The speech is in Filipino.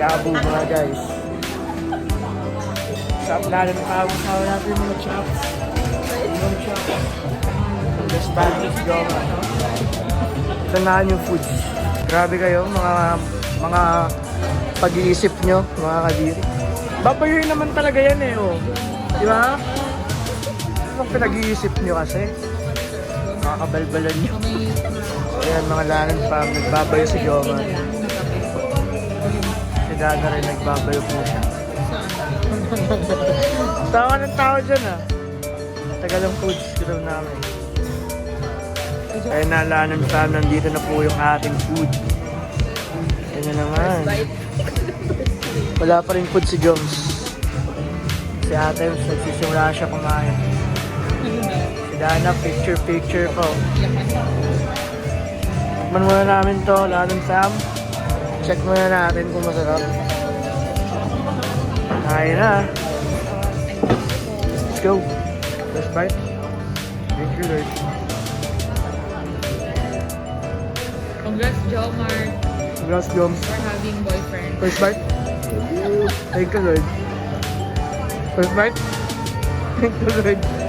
Yabo mga guys. Shop natin ang kawasawa natin mga chops. Yung chops. The Spanish Joma. Ito na yung foods. Grabe kayo mga pag-iisip nyo mga kadiri. Babayoy naman talaga yan eh oh. Di ba? Ano pinag-iisip nyo kasi? Makakabalbalan nyo. Ayan mga lanan pa, nagbabayo si Joma. Si Dana rin nagbabayo po siya. Tawa ng tao dyan ah. Tagal ang foods ko namin. Kaya nalanan pa, nandito na po yung ating food. Yan na naman. Wala pa rin food si Joms. Si ate, nagsisimula siya kumain. Si Dana, picture po. Tikman muna namin to, Lanon Sam. Check muna natin kung masarap. Kain na. Let's go. First bite. Thank you, Lord. Congrats, Jomar, Congrats, Joms. for having boyfriend. First bite. Thank you, Lord. First bite. Thank you, Lord.